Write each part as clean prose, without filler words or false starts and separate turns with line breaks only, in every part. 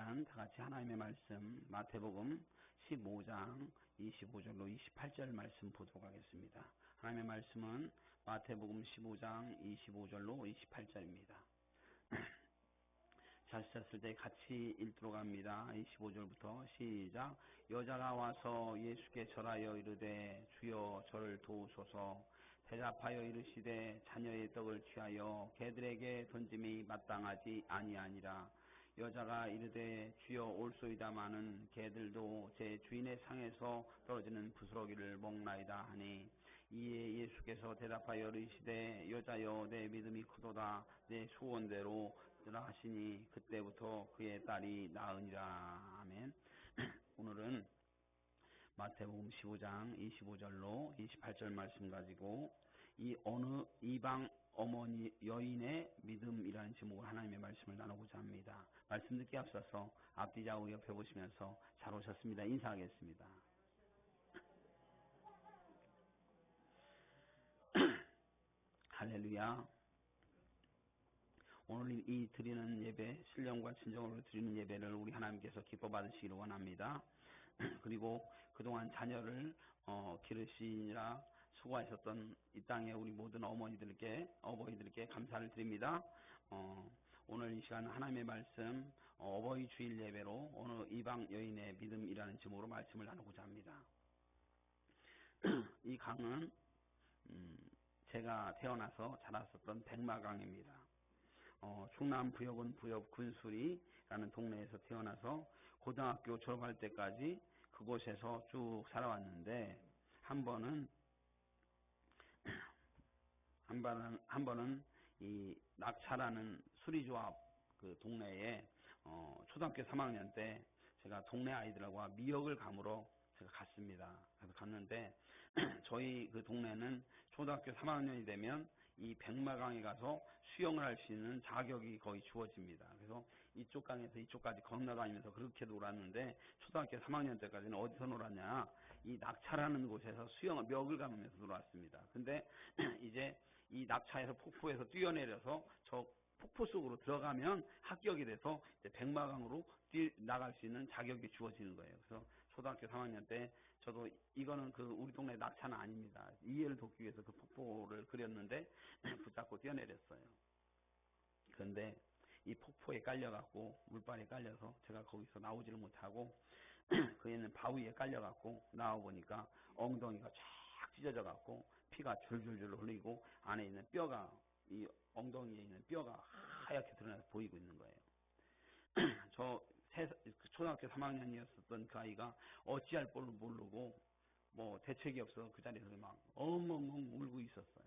시간 다 같이 하나님의 말씀 마태복음 15장 25절로 28절 말씀 보도록 하겠습니다. 하나님의 말씀은 마태복음 15장 25절로 28절입니다. 잘 쓰셨을 때 같이 읽도록 합니다. 25절부터 시작. 여자가 와서 예수께 절하여 이르되 주여 저를 도우소서. 대답하여 이르시되 자녀의 떡을 취하여 개들에게 던짐이 마땅하지 아니하니라. 여자가 이르되 주여 올소이다마는 개들도 제 주인의 상에서 떨어지는 부스러기를 먹나이다 하니, 이에 예수께서 대답하여 이르시되 여자여 내 믿음이 크도다. 내 소원대로 되라 하시니 그때부터 그의 딸이 나으니라. 아멘. 오늘은 마태복음 15장 25절로 28절 말씀 가지고 이 어느 이방 어머니 여인의 믿음이라는 제목으로 하나님의 말씀을 나누고자 합니다. 말씀 듣기 앞서서 앞뒤 좌우 옆에 보시면서 잘 오셨습니다. 인사하겠습니다. 할렐루야. 오늘 이 드리는 예배, 신령과 진정으로 드리는 예배를 우리 하나님께서 기뻐 받으시기를 원합니다. 그리고 그동안 자녀를 기르시느라 수고하셨던 이 땅의 우리 모든 어버이들께 감사를 드립니다. 오늘 이 시간 하나님의 말씀 어버이 주일 예배로 어느 이방 여인의 믿음이라는 제목으로 말씀을 나누고자 합니다. 이 강은 제가 태어나서 자랐었던 백마강입니다. 충남 부여군 부여 군수리라는 동네에서 태어나서 고등학교 졸업할 때까지 그곳에서 쭉 살아왔는데, 한 번은 이 낙차라는 수리조합 그 동네에 초등학교 3학년 때 제가 동네 아이들과 미역을 감으러 제가 갔습니다. 그래서 갔는데 저희 그 동네는 초등학교 3학년이 되면 이 백마강에 가서 수영을 할 수 있는 자격이 거의 주어집니다. 그래서 이쪽 강에서 이쪽까지 건너다니면서 그렇게 놀았는데, 초등학교 3학년 때까지는 어디서 놀았냐, 이 낙차라는 곳에서 멱을 감으면서 놀았습니다. 근데 이제 이 낙차에서 폭포에서 뛰어내려서 저 폭포 속으로 들어가면 합격이 돼서 이제 백마강으로 나갈 수 있는 자격이 주어지는 거예요. 그래서 초등학교 3학년 때 저도 이거는 그 우리 동네 낙차는 아닙니다. 이해를 돕기 위해서 그 폭포를 그렸는데 붙잡고 뛰어내렸어요. 그런데 이 폭포에 깔려갖고 물발에 깔려서 제가 거기서 나오지를 못하고 그 있는 바위에 깔려갖고 나와보니까 엉덩이가 쫙 찢어져갖고 피가 줄줄줄 흘리고 안에 있는 뼈가, 이 엉덩이에 있는 뼈가 하얗게 드러나서 보이고 있는 거예요. 저 초등학교 3학년이었던 그 아이가 어찌할 뻔을 모르고 뭐 대책이 없어 그 자리에서 막 엉엉엉 울고 있었어요.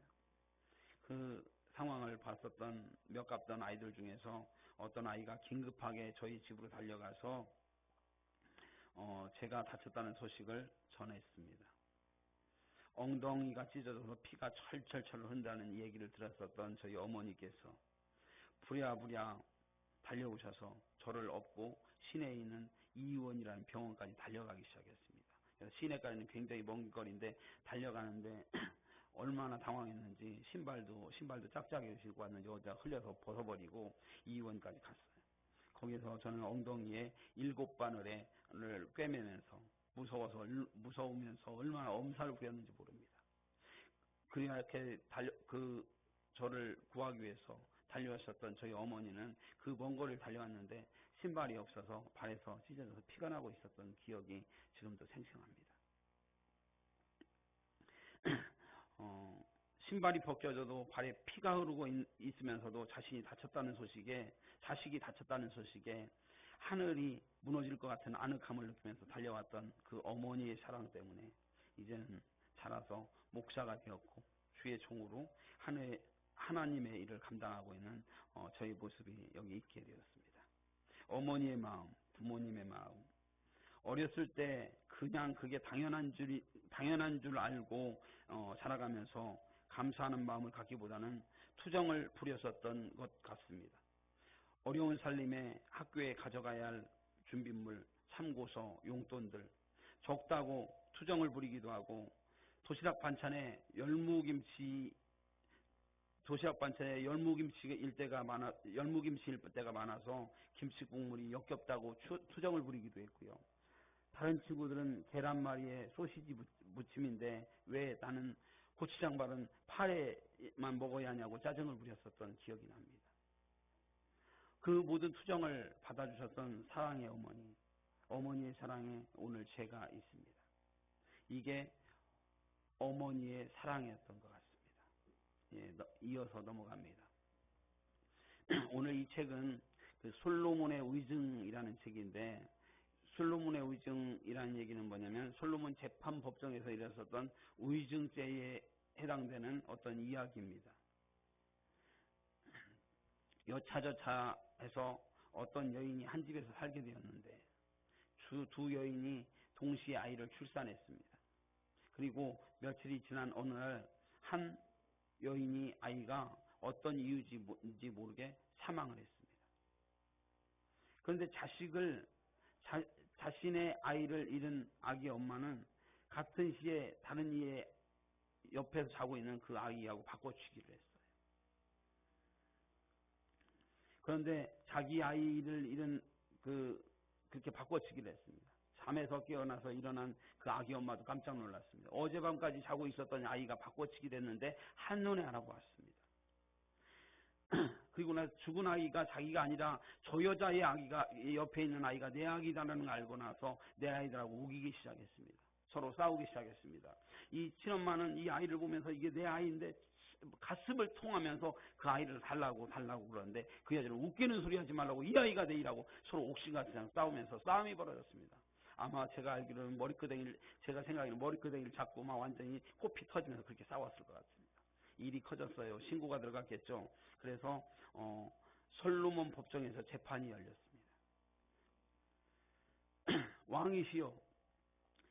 그 상황을 봤었던 몇 갑던 아이들 중에서 어떤 아이가 긴급하게 저희 집으로 달려가서 제가 다쳤다는 소식을 전했습니다. 엉덩이가 찢어져서 피가 철철철 흐른다는 얘기를 들었었던 저희 어머니께서 부랴부랴 달려오셔서 저를 업고 시내에 있는 이의원이라는 병원까지 달려가기 시작했습니다. 그래서 시내까지는 굉장히 먼 거리인데 달려가는데 얼마나 당황했는지 신발도 짝짝이 신고 왔는지 어디다 흘려서 벗어버리고 이의원까지 갔어요. 거기서 저는 엉덩이에 7바늘을 꿰매면서 무서우면서 얼마나 엄살을 부렸는지 모릅니다. 그렇게 저를 구하기 위해서 달려왔었던 저희 어머니는 그 먼 거리를 달려왔는데 신발이 없어서 발에서 찢어져서 피가 나고 있었던 기억이 지금도 생생합니다. 신발이 벗겨져도 발에 피가 흐르고 있으면서도 자식이 다쳤다는 소식에 하늘이 무너질 것 같은 아늑함을 느끼면서 달려왔던 그 어머니의 사랑 때문에 이제는 자라서 목사가 되었고 주의 종으로 하나님의 일을 감당하고 있는 저희 모습이 여기 있게 되었습니다. 어머니의 마음, 부모님의 마음, 어렸을 때 그냥 그게 당연한 줄 알고 자라가면서 감사하는 마음을 갖기보다는 투정을 부렸었던 것 같습니다. 어려운 살림에 학교에 가져가야 할 준비물, 참고서, 용돈들 적다고 투정을 부리기도 하고, 도시락 반찬에 열무김치 도시락 반찬에 열무김치 일 때가 많아서 김치 국물이 역겹다고 투정을 부리기도 했고요. 다른 친구들은 계란말이에 소시지 무침인데 왜 나는 고추장 바른 파에만 먹어야 하냐고 짜증을 부렸었던 기억이 납니다. 그 모든 투정을 받아주셨던 사랑의 어머니의 사랑에 오늘 제가 있습니다. 이게 어머니의 사랑이었던 것 같습니다. 예, 이어서 넘어갑니다. 오늘 이 책은 그 솔로몬의 위증이라는 책인데, 솔로몬의 위증이라는 얘기는 뭐냐면 솔로몬 재판 법정에서 일어섰던 위증죄에 해당되는 어떤 이야기입니다. 여차저차 해서 어떤 여인이 한 집에서 살게 되었는데 두 여인이 동시에 아이를 출산했습니다. 그리고 며칠이 지난 어느 날 한 여인이 아이가 어떤 이유인지 모르게 사망을 했습니다. 그런데 자신의 아이를 잃은 아기 엄마는 같은 시에 다른 이의 옆에서 자고 있는 그 아이하고 바꿔치기를 했어요. 그런데 자기 아이를 잃은 그렇게 바꿔치기를 했습니다. 잠에서 깨어나서 일어난 그 아기 엄마도 깜짝 놀랐습니다. 어젯밤까지 자고 있었던 아이가 바꿔치기 됐는데 한눈에 알아보았습니다. 그리고 나서 죽은 아이가 자기가 아니라 저 여자의 아기가, 옆에 있는 아이가 내 아기다라는 걸 알고 나서 내 아이들하고 우기기 시작했습니다. 서로 싸우기 시작했습니다. 이 친엄마는 이 아이를 보면서 이게 내 아이인데 가슴을 통하면서 그 아이를 달라고 그러는데 그 여자는 웃기는 소리 하지 말라고, 이 아이가 내이라고 서로 옥신같이 싸우면서 싸움이 벌어졌습니다. 아마 제가 알기로는 제가 생각에는 머리끄댕이를 잡고 막 완전히 코피 터지면서 그렇게 싸웠을 것 같습니다. 일이 커졌어요. 신고가 들어갔겠죠. 그래서 솔로몬 법정에서 재판이 열렸습니다. 왕이시여,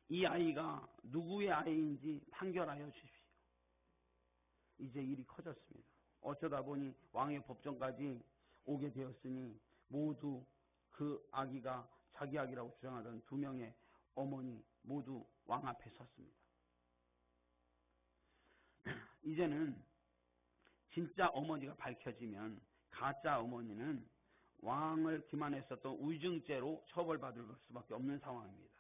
이 아이가 누구의 아이인지 판결하여 주십시오. 이제 일이 커졌습니다. 어쩌다 보니 왕의 법정까지 오게 되었으니 모두 그 아기가 자기 아기라고 주장하던 두 명의 어머니 모두 왕 앞에 섰습니다. 이제는 진짜 어머니가 밝혀지면 가짜 어머니는 왕을 기만했었던 위증죄로 처벌받을 수밖에 없는 상황입니다.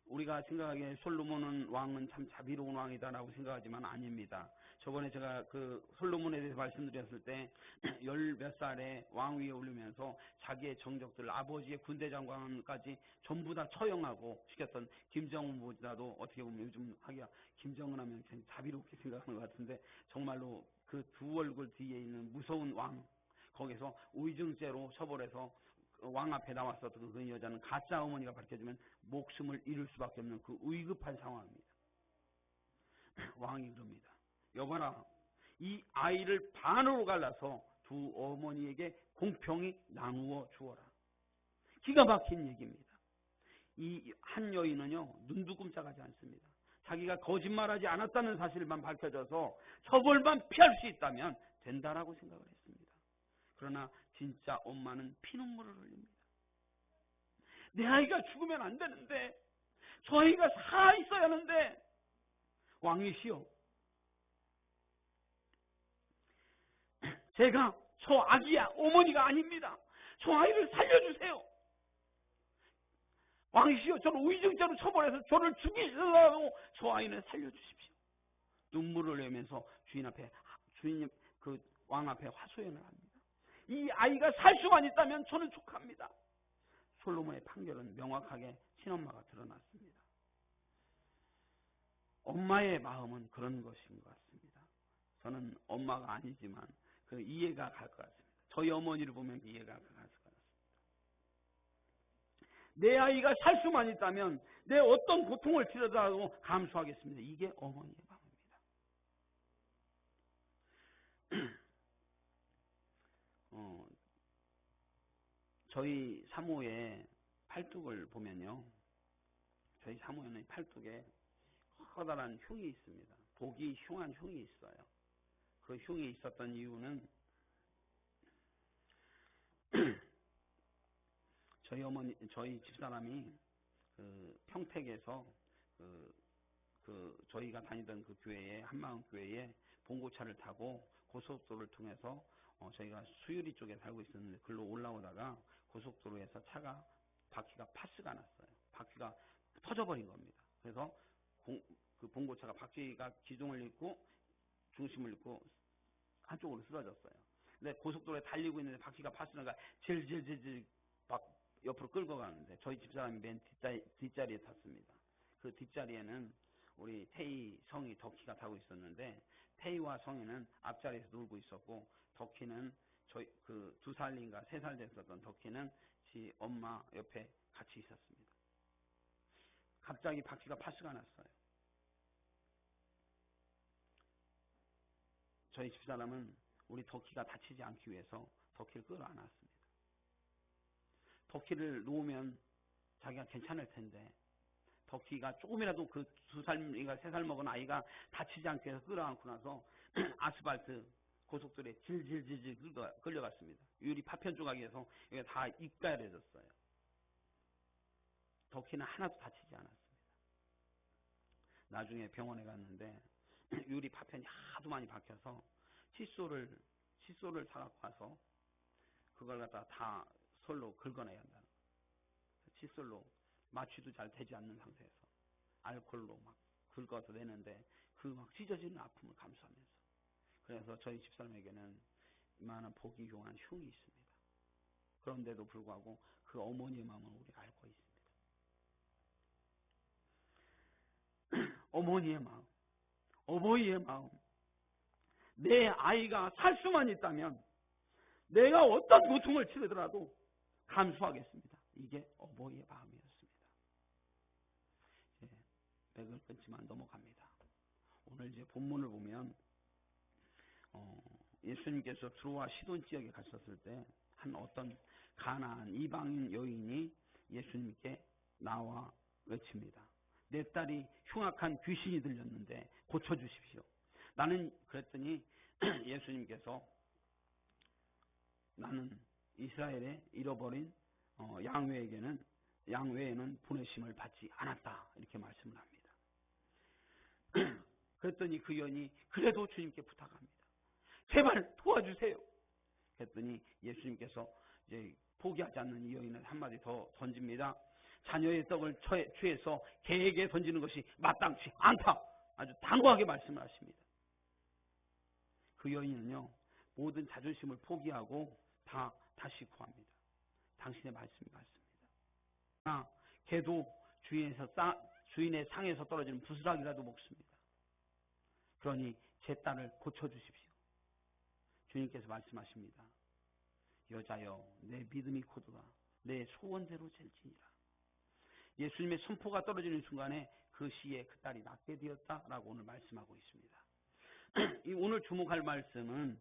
우리가 생각하기에 솔로몬 왕은 참 자비로운 왕이다라고 생각하지만 아닙니다. 저번에 제가 그 솔로몬에 대해서 말씀드렸을 때 10몇 살에 왕 위에 오르면서 자기의 정적들, 아버지의 군대 장관까지 전부 다 처형하고 시켰던 김정은보다도 어떻게 보면 요즘 하기가 김정은 하면 굉장히 자비롭게 생각하는 것 같은데 정말로 그 두 얼굴 뒤에 있는 무서운 왕, 거기서 위증죄로 처벌해서 왕 앞에 나왔었던 그 여자는 가짜 어머니가 밝혀지면 목숨을 잃을 수밖에 없는 그 위급한 상황입니다. 왕이 그럽니다. 여봐라, 이 아이를 반으로 갈라서 두 어머니에게 공평히 나누어 주어라. 기가 막힌 얘기입니다. 이 한 여인은요, 눈도 끔짝하지 않습니다. 자기가 거짓말하지 않았다는 사실만 밝혀져서 처벌만 피할 수 있다면 된다라고 생각을 했습니다. 그러나 진짜 엄마는 피눈물을 흘립니다. 내 아이가 죽으면 안 되는데, 저 아이가 살아 있어야 하는데, 왕이시여, 제가 저 아기야 어머니가 아닙니다. 저 아이를 살려주세요. 왕이시여, 저를 위증죄로 처벌해서 저를 죽이시려고 저 아이는 살려주십시오. 눈물을 흘리면서 주인님 그 왕 앞에 화소연을 합니다. 이 아이가 살 수만 있다면 저는 족합니다. 솔로몬의 판결은 명확하게 친엄마가 드러났습니다. 엄마의 마음은 그런 것인 것 같습니다. 저는 엄마가 아니지만 그 이해가 갈 것 같습니다. 저희 어머니를 보면 이해가 갈 것 같습니다. 내 아이가 살 수만 있다면 내 어떤 고통을 치르더라도 감수하겠습니다. 이게 어머니의 마음입니다. 저희 사모의 팔뚝을 보면요, 저희 사모에는 팔뚝에 커다란 흉이 있습니다. 보기 흉한 흉이 있어요. 그 흉이 있었던 이유는 저희 집사람이 그 평택에서 저희가 다니던 그 교회에, 한마음 교회에 봉고차를 타고 고속도로를 통해서 저희가 수유리 쪽에 살고 있었는데 글로 올라오다가 고속도로에서 차가 바퀴가 파스가 났어요. 바퀴가 터져버린 겁니다. 그래서 그 봉고차가 바퀴가 기둥을 잃고 중심을 잃고 한쪽으로 쓰러졌어요. 근데 고속도로에 달리고 있는데 바퀴가 파스나가 질질질질 옆으로 끌고 가는데 저희 집사람이 맨 뒷자리에 탔습니다. 그 뒷자리에는 우리 태희, 성이, 덕희가 타고 있었는데 태희와 성이는 앞자리에서 놀고 있었고 덕희는 저희 그 2살인가 3살 됐었던 덕희는 지 엄마 옆에 같이 있었습니다. 갑자기 바퀴가 파스가 났어요. 저희 집사람은 우리 덕희가 다치지 않기 위해서 덕희를 끌어안았습니다. 덕희를 놓으면 자기가 괜찮을 텐데 덕희가 조금이라도 그 2살인가 3살 먹은 아이가 다치지 않게 해서 끌어안고 나서 아스팔트 고속도로에 질질질질 끌려갔습니다. 유리 파편 조각에서 이게 다 입가열해졌어요. 덕희는 하나도 다치지 않았습니다. 나중에 병원에 갔는데 유리 파편이 하도 많이 박혀서 칫솔을 사갖고 와서 그걸 갖다 다 솔로 긁어내야 한다는 거예요. 칫솔로 마취도 잘 되지 않는 상태에서 알코올로 막 긁어서 내는데 그 막 찢어지는 아픔을 감수하면서 그래서 저희 집사람에게는 이만한 복이 용한 흉이 있습니다. 그런데도 불구하고 그 어머니의 마음을 우리가 알고 있습니다. 어머니의 마음, 어머니의 마음. 내 아이가 살 수만 있다면 내가 어떤 고통을 치르더라도 감수하겠습니다. 이게 어머니의 마음이었습니다. 이제 맥을 끊지만 넘어갑니다. 오늘 이제 본문을 보면 예수님께서 두로와 시돈 지역에 가셨을 때 한 어떤 가나안 이방인 여인이 예수님께 나와 외칩니다. 내 딸이 흉악한 귀신이 들렸는데 고쳐주십시오. 나는 그랬더니 예수님께서 나는 이스라엘에 잃어버린 양외에는 보내심을 받지 않았다. 이렇게 말씀을 합니다. 그랬더니 그 여인이 그래도 주님께 부탁합니다. 제발 도와주세요. 그랬더니 예수님께서 이제 포기하지 않는 이 여인은 한마디 더 던집니다. 자녀의 떡을 취해서 개에게 던지는 것이 마땅치 않다. 아주 단호하게 말씀을 하십니다. 그 여인은요 모든 자존심을 포기하고 다시 구합니다. 당신의 말씀이 맞습니다. 개도 주인의 상에서 떨어지는 부스락이라도 먹습니다. 그러니 제 딸을 고쳐주십시오. 주님께서 말씀하십니다. 여자여 내 믿음이 코드가 내 소원대로 될지니라. 예수님의 선포가 떨어지는 순간에 그 시에 그 딸이 낫게 되었다라고 오늘 말씀하고 있습니다. 오늘 주목할 말씀은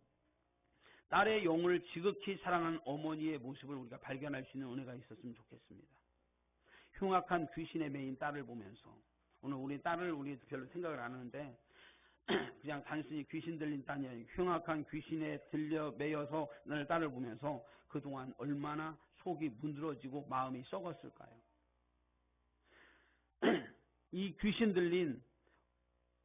딸의 영을 지극히 사랑하는 어머니의 모습을 우리가 발견할 수 있는 은혜가 있었으면 좋겠습니다. 흉악한 귀신에 매인 딸을 보면서 오늘 우리 딸을 우리 별로 생각을 안 하는데 그냥 단순히 귀신 들린 딸이 아니고 흉악한 귀신에 들려 매여서 늘 딸을 보면서 그동안 얼마나 속이 문드러지고 마음이 썩었을까요? 이 귀신 들린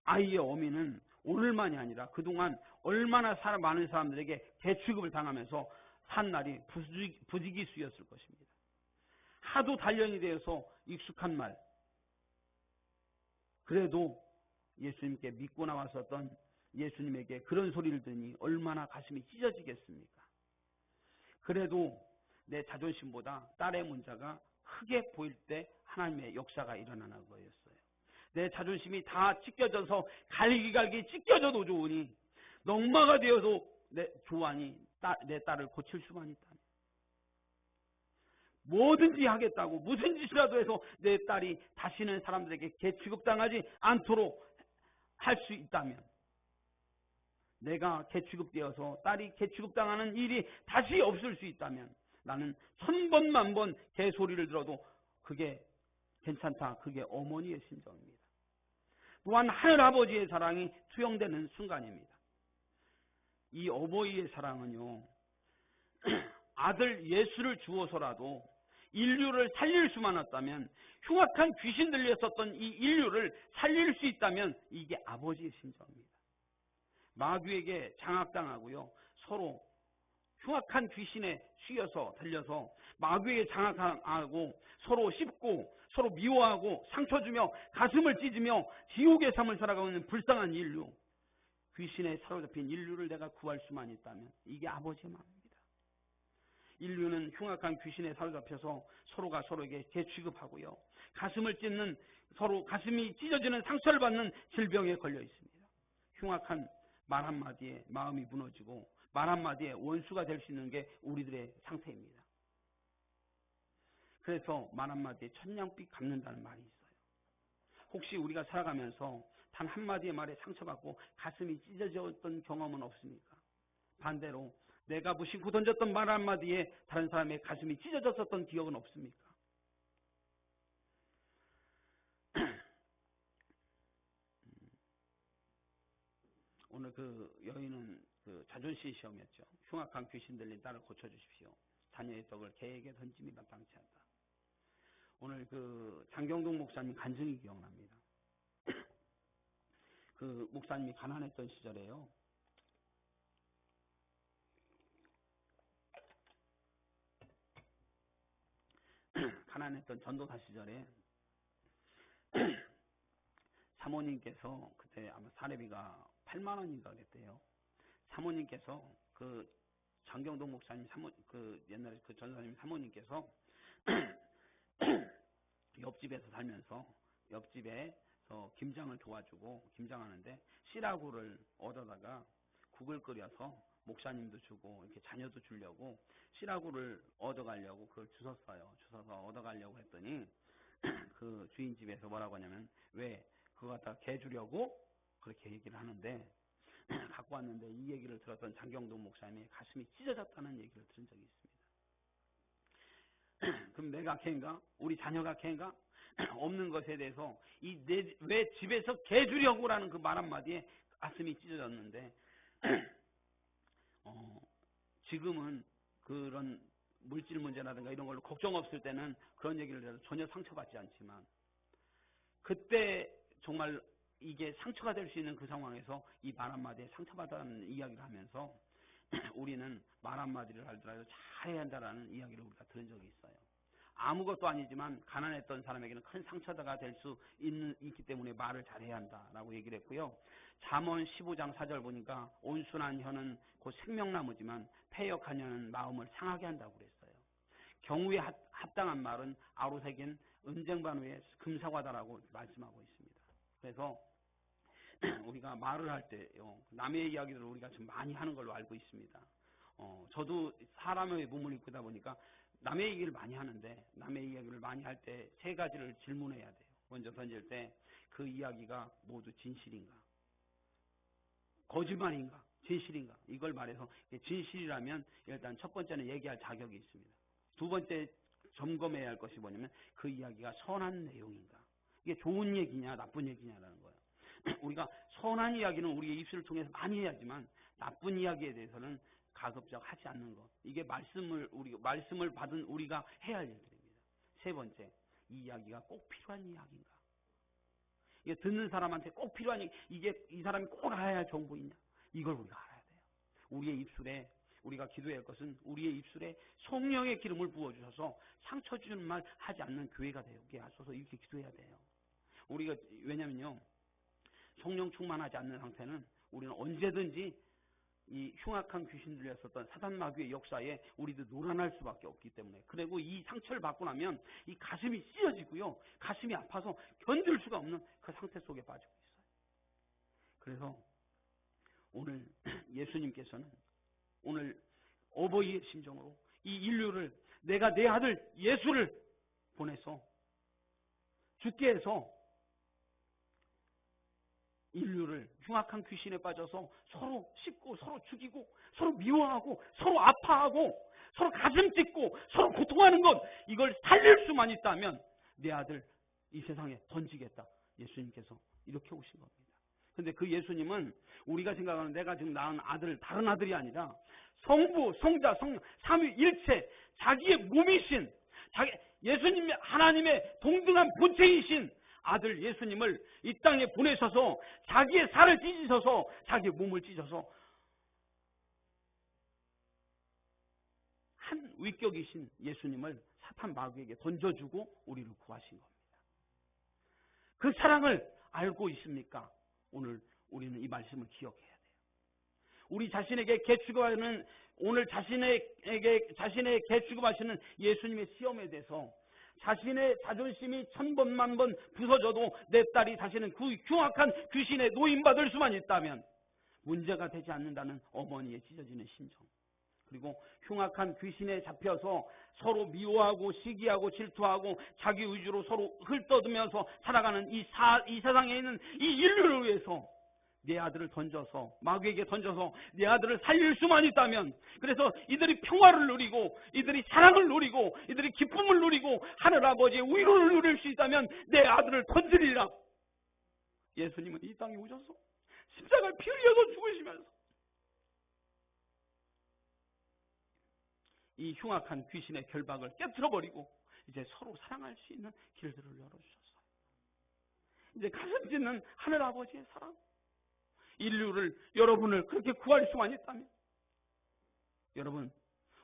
아이의 어미는 오늘만이 아니라 그동안 얼마나 많은 사람들에게 개취급을 당하면서 산 날이 부지기수였을 것입니다. 하도 단련이 되어서 익숙한 말. 그래도 예수님께 믿고 나왔었던 예수님에게 그런 소리를 들으니 얼마나 가슴이 찢어지겠습니까? 그래도 내 자존심보다 딸의 문제가 크게 보일 때 하나님의 역사가 일어나는 거였어요. 내 자존심이 다 찢겨져서 갈기갈기 찢겨져도 좋으니 넝마가 되어도 좋아하니 내 딸을 고칠 수만 있다면 뭐든지 하겠다고 무슨 짓이라도 해서 내 딸이 다시는 사람들에게 개취급당하지 않도록 할 수 있다면 내가 개취급되어서 딸이 개취급당하는 일이 다시 없을 수 있다면 나는 1000번 만번 개소리를 들어도 그게 괜찮다. 그게 어머니의 심정입니다. 또한 하늘아버지의 사랑이 투영되는 순간입니다. 이 어머니의 사랑은요 아들 예수를 주어서라도 인류를 살릴 수만 없다면 흉악한 귀신 들렸었던 이 인류를 살릴 수 있다면 이게 아버지의 심정입니다. 마귀에게 장악당하고요. 서로 흉악한 귀신에 휘어서 들려서 마귀에게 장악하고 서로 씹고 서로 미워하고 상처 주며 가슴을 찢으며 지옥의 삶을 살아가고 있는 불쌍한 인류, 귀신에 사로잡힌 인류를 내가 구할 수만 있다면 이게 아버지의 마음입니다. 인류는 흉악한 귀신에 사로잡혀서 서로가 서로에게 개취급하고요. 가슴을 찢는, 서로 가슴이 찢어지는 상처를 받는 질병에 걸려 있습니다. 흉악한 말 한마디에 마음이 무너지고 말 한마디에 원수가 될 수 있는 게 우리들의 상태입니다. 그래서 말 한마디에 천냥빛 갚는다는 말이 있어요. 혹시 우리가 살아가면서 단 한마디의 말에 상처받고 가슴이 찢어졌던 경험은 없습니까? 반대로 내가 무심코 던졌던 말 한마디에 다른 사람의 가슴이 찢어졌었던 기억은 없습니까? 오늘 그 여인은 그 자존심 시험이었죠. 흉악한 귀신 들린 딸을 고쳐주십시오. 자녀의 떡을 개에게 던짐이 마땅치 않다. 오늘 그 장경동 목사님 간증이 기억납니다. 그 목사님이 가난했던 시절에요. 가난했던 전도사 시절에 사모님께서 그때 아마 사례비가 8만 원인가 그랬대요. 사모님께서 그 장경동 목사님 그 옛날에 그 전사님 사모님께서 옆집에서 살면서 옆집에서 김장을 도와주고 김장하는데 씨라구를 얻어다가 국을 끓여서 목사님도 주고 이렇게 자녀도 주려고 씨라구를 얻어가려고 그걸 주웠어요. 주워서 얻어가려고 했더니 그 주인 집에서 뭐라고 하냐면 왜 그거 갖다 개 주려고 그렇게 얘기를 하는데 갖고 왔는데 이 얘기를 들었던 장경동 목사님의 가슴이 찢어졌다는 얘기를 들은 적이 있습니다. 그럼 내가 개인가? 우리 자녀가 개인가? 없는 것에 대해서 왜 집에서 개 주려고라는 그 말 한마디에 가슴이 찢어졌는데 지금은 그런 물질 문제라든가 이런 걸로 걱정 없을 때는 그런 얘기를 해서 전혀 상처받지 않지만 그때 정말 이게 상처가 될 수 있는 그 상황에서 이 말 한마디에 상처받았다는 이야기를 하면서 우리는 말 한마디를 하더라도 잘해야 한다는 이야기를 우리가 들은 적이 있어요. 아무것도 아니지만 가난했던 사람에게는 큰 상처가 될 수 있기 때문에 말을 잘해야 한다라고 얘기를 했고요. 잠언 15장 4절 보니까 온순한 혀는 곧 생명나무지만 패역한 혀는 마음을 상하게 한다고 그랬어요. 경우에 합당한 말은 아로새긴 은쟁반위에 금사과다라고 말씀하고 있습니다. 그래서 우리가 말을 할 때요, 남의 이야기를 우리가 좀 많이 하는 걸로 알고 있습니다. 저도 사람의 몸을 입고 다 보니까 남의 얘기를 많이 하는데 남의 이야기를 많이 할 때 세 가지를 질문해야 돼요. 먼저 던질 때 그 이야기가 모두 진실인가? 거짓말인가? 진실인가? 이걸 말해서 진실이라면 일단 첫 번째는 얘기할 자격이 있습니다. 두 번째 점검해야 할 것이 뭐냐면 그 이야기가 선한 내용인가? 이게 좋은 얘기냐 나쁜 얘기냐라는 거예요. 우리가 선한 이야기는 우리의 입술을 통해서 많이 해야지만 나쁜 이야기에 대해서는 가급적 하지 않는 것. 이게 말씀을 받은 우리가 해야 할 일들입니다. 세 번째, 이 이야기가 꼭 필요한 이야기인가? 이게 듣는 사람한테 꼭 필요한 이게 이 사람이 꼭 알아야 할 정보이냐? 이걸 우리가 알아야 돼요. 우리의 입술에 우리가 기도해야 할 것은 우리의 입술에 성령의 기름을 부어주셔서 상처 주는 말 하지 않는 교회가 되게 하소서 이렇게 기도해야 돼요. 우리가 왜냐면요. 성령 충만하지 않는 상태는 우리는 언제든지 이 흉악한 귀신 들렸었던 사단 마귀의 역사에 우리도 놀아날 수밖에 없기 때문에 그리고 이 상처를 받고 나면 이 가슴이 찢어지고요. 가슴이 아파서 견딜 수가 없는 그 상태 속에 빠지고 있어요. 그래서 오늘 예수님께서는 오늘 어버이의 심정으로 이 인류를 내가 내 아들 예수를 보내서 죽게 해서 인류를 흉악한 귀신에 빠져서 서로 씹고 서로 죽이고 서로 미워하고 서로 아파하고 서로 가슴 찢고 서로 고통하는 것 이걸 살릴 수만 있다면 내 아들 이 세상에 던지겠다. 예수님께서 이렇게 오신 겁니다. 근데 그 예수님은 우리가 생각하는 내가 지금 낳은 아들 다른 아들이 아니라 성부, 성자, 성령 삼위일체 자기의 몸이신 예수님의 하나님의 동등한 본체이신 아들 예수님을 이 땅에 보내셔서 자기의 살을 찢으셔서 자기의 몸을 찢어서 한 위격이신 예수님을 사탄 마귀에게 던져주고 우리를 구하신 겁니다. 그 사랑을 알고 있습니까? 오늘 우리는 이 말씀을 기억해야 돼요. 우리 자신에게 개취급하는 오늘 자신의 개취급하시는 예수님의 시험에 대해서 자신의 자존심이 1000번 만번 부서져도 내 딸이 다시는 그 흉악한 귀신에 노임받을 수만 있다면 문제가 되지 않는다는 어머니의 찢어지는 심정, 그리고 흉악한 귀신에 잡혀서 서로 미워하고 시기하고 질투하고 자기 의지로 서로 헐떠들면서 살아가는 이 세상에 있는 이 인류를 위해서 내 아들을 던져서 마귀에게 던져서 내 아들을 살릴 수만 있다면, 그래서 이들이 평화를 누리고 이들이 사랑을 누리고 이들이 기쁨을 누리고 하늘아버지의 위로를 누릴 수 있다면 내 아들을 던지리라. 예수님은 이 땅에 오셔서 십자가를 피 흘려서 죽으시면서 이 흉악한 귀신의 결박을 깨트려버리고 이제 서로 사랑할 수 있는 길들을 열어주셨어요. 이제 가슴 찢는 하늘아버지의 사랑, 인류를, 여러분을 그렇게 구할 수만 있다면, 여러분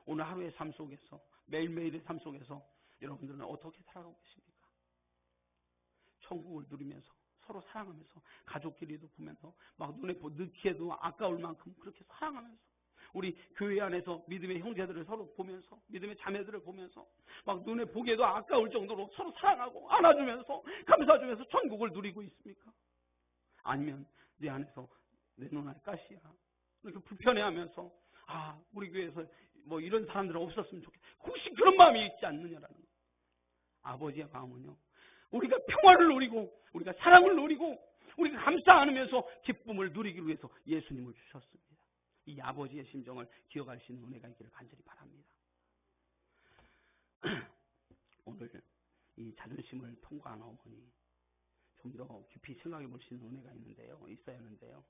오늘 하루의 삶 속에서, 매일매일의 삶 속에서 여러분들은 어떻게 살아가고 계십니까? 천국을 누리면서 서로 사랑하면서 가족끼리도 보면서 막 눈에 넣기에도 아까울 만큼 그렇게 사랑하면서, 우리 교회 안에서 믿음의 형제들을 서로 보면서, 믿음의 자매들을 보면서 막 눈에 보기에도 아까울 정도로 서로 사랑하고 안아주면서 감사주면서 천국을 누리고 있습니까? 아니면 내 안에서 내 눈알 가시야 이렇게 불편해하면서 우리 교회에서 뭐 이런 사람들은 없었으면 좋겠다, 혹시 그런 마음이 있지 않느냐라는 거예요. 아버지의 마음은요, 우리가 평화를 누리고 우리가 사랑을 누리고 우리가 감사 안으면서 기쁨을 누리기 위해서 예수님을 주셨습니다. 이 아버지의 심정을 기억할 수 있는 은혜가 있기를 간절히 바랍니다. 오늘 이 자존심을 통과한 어머니 좀 더 깊이 생각해 볼 수 있는 은혜가 있어야 하는데요.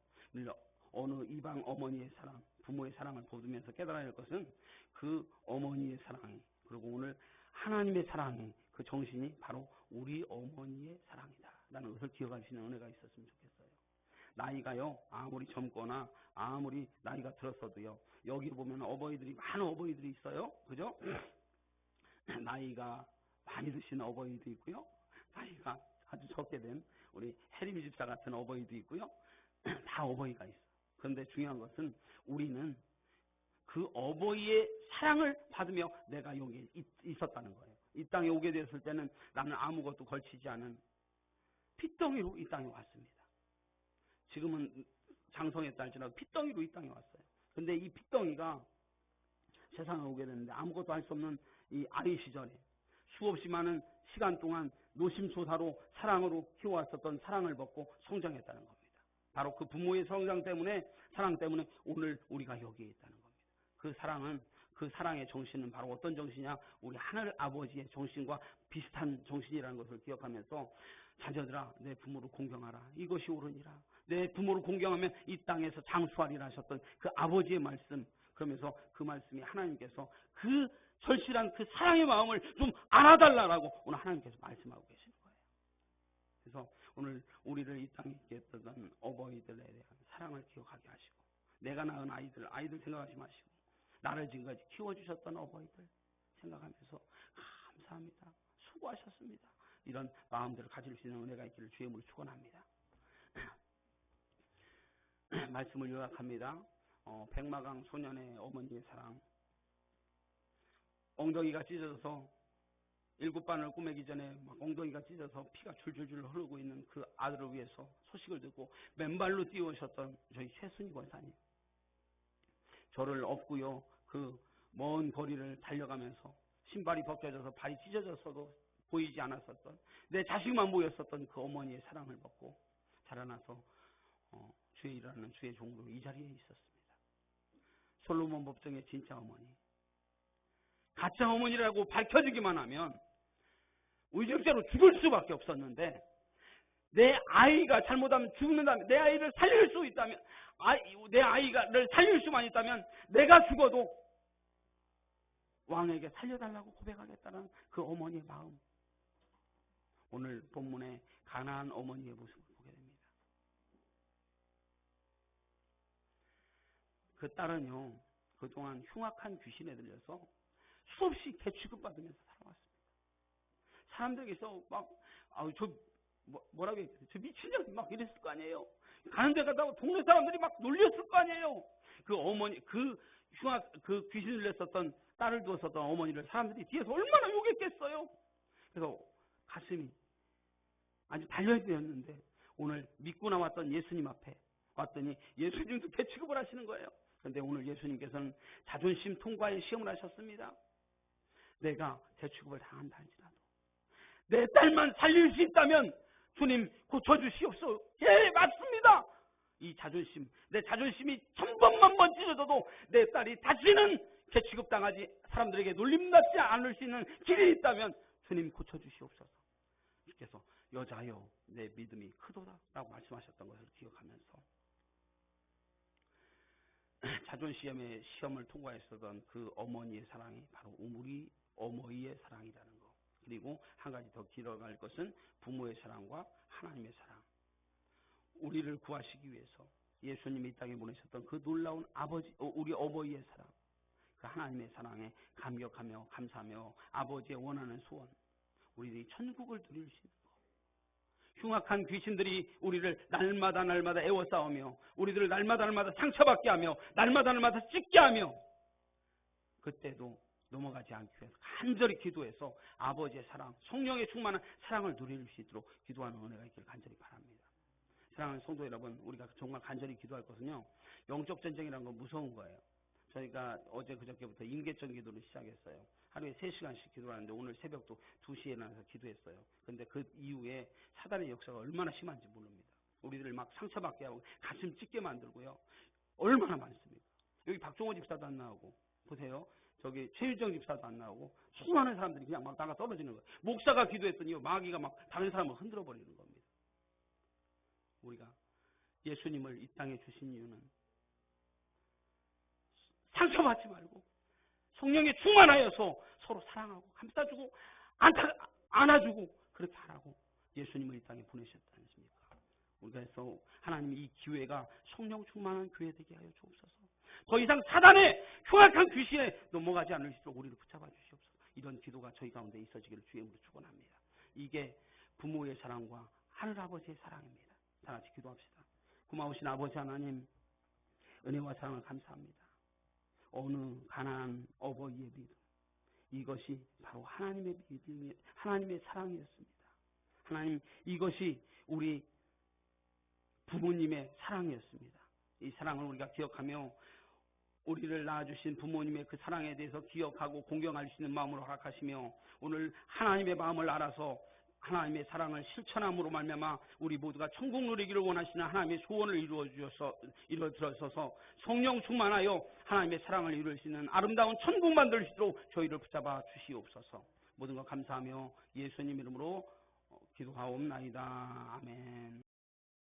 어느 이방 어머니의 사랑, 부모의 사랑을 보면서 깨달아야 할 것은 그 어머니의 사랑, 그리고 오늘 하나님의 사랑, 그 정신이 바로 우리 어머니의 사랑이다 라는 것을 기억할 수 있는 은혜가 있었으면 좋겠어요. 나이가요 아무리 젊거나 아무리 나이가 들었어도요, 여기 보면 많은 어버이들이 있어요. 그죠? 나이가 많이 드신 어버이도 있고요, 나이가 아주 적게 된 우리 혜림 집사 같은 어버이도 있고요. 다 어버이가 있어요. 그런데 중요한 것은 우리는 그 어버이의 사랑을 받으며 내가 여기에 있었다는 거예요. 이 땅에 오게 되었을 때는 나는 아무것도 걸치지 않은 핏덩이로 이 땅에 왔습니다. 지금은 장성했다 할지라도 핏덩이로 이 땅에 왔어요. 근데 이 핏덩이가 세상에 오게 됐는데 아무것도 할 수 없는 이 아이 시절에 수없이 많은 시간 동안 노심초사로 사랑으로 키워왔었던 사랑을 먹고 성장했다는 겁니다. 바로 그 부모의 성장 때문에, 사랑 때문에 오늘 우리가 여기에 있다는 겁니다. 그 사랑의 정신은 바로 어떤 정신이냐? 우리 하늘 아버지의 정신과 비슷한 정신이라는 것을 기억하면서, 자녀들아 내 부모를 공경하라, 이것이 옳으니라, 내 부모를 공경하면 이 땅에서 장수하리라 하셨던 그 아버지의 말씀, 그러면서 그 말씀이 하나님께서 그 절실한 그 사랑의 마음을 좀 알아달라고 오늘 하나님께서 말씀하고 계시는 거예요. 그래서 오늘 우리를 이 땅에 있게 했던 어버이들에 대한 사랑을 기억하게 하시고, 내가 낳은 아이들 생각하지 마시고, 나를 지금까지 키워주셨던 어버이들 생각하면서 감사합니다, 수고하셨습니다, 이런 마음들을 가질 수 있는 은혜가 있기를 주의 이름으로 축원합니다. 말씀을 요약합니다. 백마강 소년의 어머니의 사랑, 엉덩이가 찢어져서 7바늘 꼬매기 전에 막 엉덩이가 찢어서 피가 줄줄줄 흐르고 있는 그 아들을 위해서 소식을 듣고 맨발로 뛰어오셨던 저희 최순희 권사님, 저를 업고요 그 먼 거리를 달려가면서 신발이 벗겨져서 발이 찢어졌어도 보이지 않았었던, 내 자식만 보였었던 그 어머니의 사랑을 받고 자라나서 주의 일하는 주의 종으로 이 자리에 있었습니다. 솔로몬 법정의 진짜 어머니, 가짜 어머니라고 밝혀지기만 하면 의적자로 죽을 수밖에 없었는데, 내 아이가 잘못하면 죽는다면, 내 아이를 살릴 수 있다면, 내 아이를 살릴 수만 있다면 내가 죽어도 왕에게 살려달라고 고백하겠다는 그 어머니의 마음, 오늘 본문에 가나안 어머니의 모습을 보게 됩니다. 그 딸은요, 그동안 흉악한 귀신에 들려서 수없이 개취급받으면서 살아왔습니다. 사람들에게서 막, 뭐라고 했어요? 저 미친년 막 이랬을 거 아니에요. 가는 데 가다가 동네 사람들이 막 놀렸을 거 아니에요. 그 어머니, 그 귀신을 냈었던 딸을 두었었던 어머니를 사람들이 뒤에서 얼마나 욕했겠어요. 그래서 가슴이 아주 달려있었는데 오늘 믿고 나왔던 예수님 앞에 왔더니 예수님도 개취급을 하시는 거예요. 그런데 오늘 예수님께서는 자존심 통과의 시험을 하셨습니다. 내가 개취급을 당한다 할지라도 내 딸만 살릴 수 있다면 주님 고쳐주시옵소서. 예, 맞습니다. 이 자존심, 내 자존심이 1000번만 찢어져도 내 딸이 다시는 개취급당하지 사람들에게 놀림받지 않을 수 있는 길이 있다면 주님 고쳐주시옵소서. 주께서 여자여 내 믿음이 크도다 라고 말씀하셨던 것을 기억하면서 자존심의 시험을 통과했었던 그 어머니의 사랑이 바로 우리 어머니의 사랑이라는 것. 그리고 한 가지 더 길어갈 것은 부모의 사랑과 하나님의 사랑. 우리를 구하시기 위해서 예수님이 이 땅에 보내셨던 그 놀라운 우리 어머니의 사랑, 그 하나님의 사랑에 감격하며 감사하며 아버지의 원하는 소원, 우리들이 천국을 누릴 수 있는 것. 흉악한 귀신들이 우리를 날마다 애워싸우며 우리들을 날마다 상처받게 하며 날마다 찢게 하며 그때도 넘어가지 않기 위해서 간절히 기도해서 아버지의 사랑, 성령의 충만한 사랑을 누릴 수 있도록 기도하는 은혜가 있기를 간절히 바랍니다. 사랑하는 성도 여러분, 우리가 정말 간절히 기도할 것은요, 영적 전쟁이라는 건 무서운 거예요. 저희가 어제 그저께부터 임계점 기도를 시작했어요. 하루에 3시간씩 기도를 하는데 오늘 새벽도 2시에 일어나서 기도했어요. 그런데 그 이후에 사단의 역사가 얼마나 심한지 모릅니다. 우리들을 막 상처받게 하고 가슴 찢게 만들고요. 얼마나 많습니까? 여기 박종호 집사도 안 나오고 보세요. 저기 최유정 집사도 안 나오고 수많은 사람들이 그냥 막 나가 떨어지는 거예요. 목사가 기도했더니 마귀가 막 다른 사람을 흔들어 버리는 겁니다. 우리가 예수님을 이 땅에 주신 이유는 상처받지 말고 성령에 충만하여서 서로 사랑하고 감싸주고 안아주고 그렇게 하라고 예수님을 이 땅에 보내셨지 않습니까? 우리가 해서 하나님이 이 기회가 성령 충만한 교회 되게 하여 주옵소서. 더 이상 사단의 흉악한 귀신에 넘어가지 않을 수 있도록 우리를 붙잡아 주시옵소서. 이런 기도가 저희 가운데 있어지기를 주의 이름으로 축원합니다. 이게 부모의 사랑과 하늘아버지의 사랑입니다. 다 같이 기도합시다. 고마우신 아버지 하나님, 은혜와 사랑을 감사합니다. 어느 가난한 어버이의 믿음, 이것이 바로 하나님의 믿음이, 하나님의 사랑이었습니다. 하나님, 이것이 우리 부모님의 사랑이었습니다. 이 사랑을 우리가 기억하며 우리를 낳아주신 부모님의 그 사랑에 대해서 기억하고 공경할 수 있는 마음으로 허락하시며 오늘 하나님의 마음을 알아서 하나님의 사랑을 실천함으로 말미암아 우리 모두가 천국 누리기를 원하시는 하나님의 소원을 이루어 들어서서 성령 충만하여 하나님의 사랑을 이룰 수 있는 아름다운 천국 만들 수 있도록 저희를 붙잡아 주시옵소서. 모든 것 감사하며 예수님 이름으로 기도하옵나이다. 아멘.